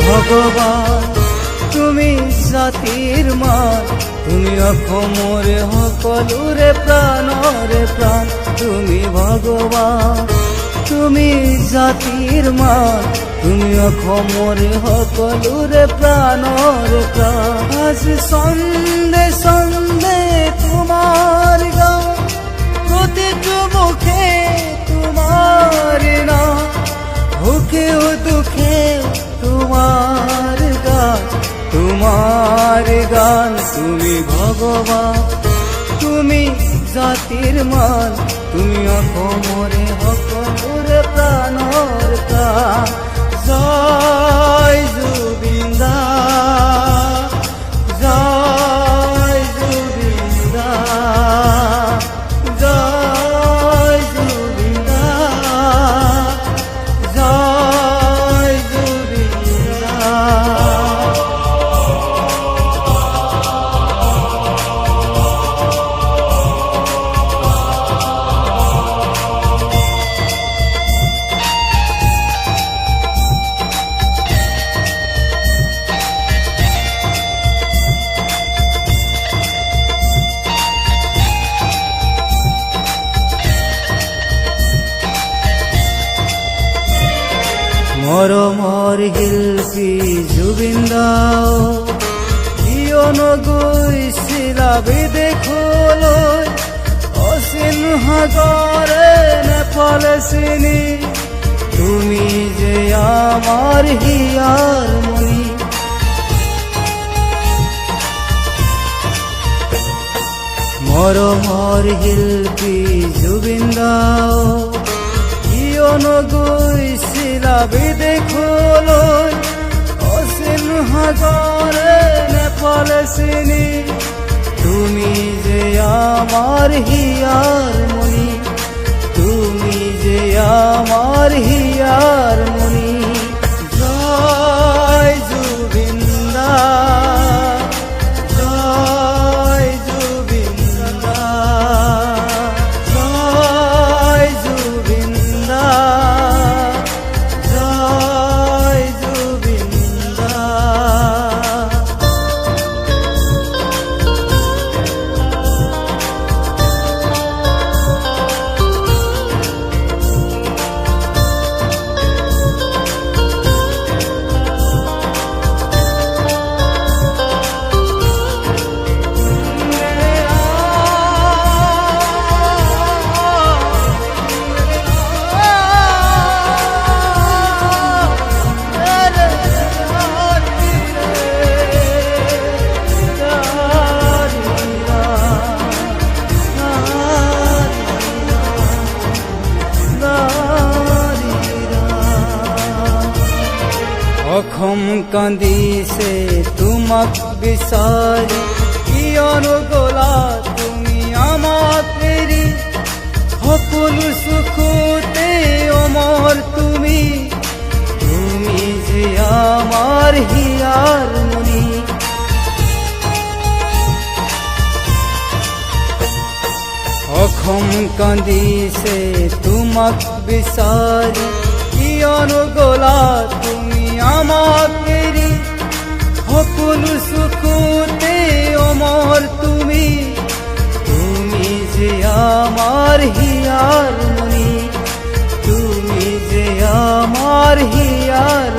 ভগবান তুমি জাতিৰ মান, তুমি অসমৰে সকলোৰে প্ৰাণৰে প্ৰাণ। তুমি ভগবান তুমি জাতিৰ মান, তুমি অসমৰে সকলোৰে প্ৰাণৰে প্ৰাণ। আজি ছন্দে ছন্দে তোমাৰ গান, প্ৰতিটো মুখে তোমাৰ নাম, সুখেও দুখেও তোমার গান, তোমার গান। তুমি ভগবান তুমি জাতিৰ মান, তুমি অসমৰে সকলোৰে প্ৰাণৰ প্ৰাণ। জয় জুবিন দা, জয় জুবিন দা, জয় জুবিন দা, জয় জুবিন দা। মৰমৰ শিল্পী জুবিন দা, কিয়নো গৈছিলা বিদেশলৈ, অচিন সাগৰে নেপালে চিনি, তুমি যে আমাৰ হিয়াৰ মণি। মৰমৰ শিল্পী জুবিন দা, কিয়নো গৈছিলা বিদেশলৈ, অচিন সাগৰে নেপালে চিনি, তুমি যে আমাৰ হিয়াৰ মণি, তুমি যে আমাৰ হিয়াৰ মণি। জয় জুবিন দা, জয় জুবিন দা, জয় জুবিন দা, জয় জুবিন দা। অসম কান্দিছে তোমাক বিচাৰি, কিয়নো গলা তুমি আমাক এৰি, সকলো সুখতে অমৰ তুমি, তুমি যে আমাৰ হিয়াৰ মণি। অসম কান্দিছে তোমাক বিচাৰি, কিয়নো গলা তুমি আমাক এৰি, সকলো সুখতে অমৰ তুমি, তুমি যে আমাৰ হিয়াৰ মণি, তুমি যে আমাৰ হিয়াৰ